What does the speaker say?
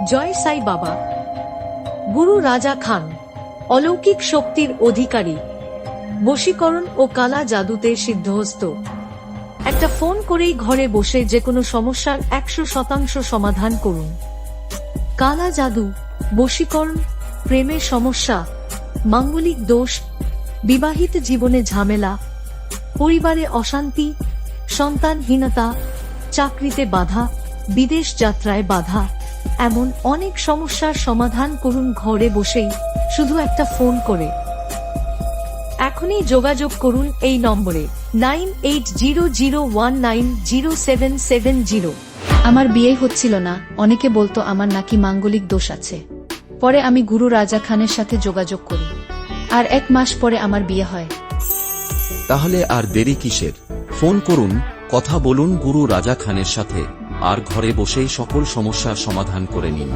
জয় সাই বাবা। গুরু রাজা খান অলৌকিক শক্তির অধিকারী, বশীকরণ ও কালা জাদুতে সিদ্ধহস্ত। একটা ফোন করেই ঘরে বসে যে কোনো সমস্যার 100% সমাধান করুন। কালা জাদু, বশীকরণ, প্রেমের সমস্যা, মাঙ্গলিক দোষ, বিবাহিত জীবনে ঝামেলা, পরিবারে অশান্তি, সন্তানহীনতা, চাকরিতে বাধা, বিদেশ যাত্রায় বাধা, এমন অনেক সমস্যার সমাধান করুন ঘরে বসেই, শুধু একটা ফোন করে। এখনই যোগাযোগ করুন এই নম্বরে 9800190770। আমার বিয়ে হচ্ছিল না, অনেকে বলতো আমার নাকি মাঙ্গলিক দোষ আছে। পরে আমি গুরু রাজা খানের সাথে যোগাযোগ করি, আর 1 মাস পরে আমার বিয়ে হয়। তাহলে আর দেরি কিসের? ফোন করুন, কথা বলুন গুরু রাজা খানের সাথে, আর ঘরে বসেই সকল সমস্যার সমাধান করে নিন।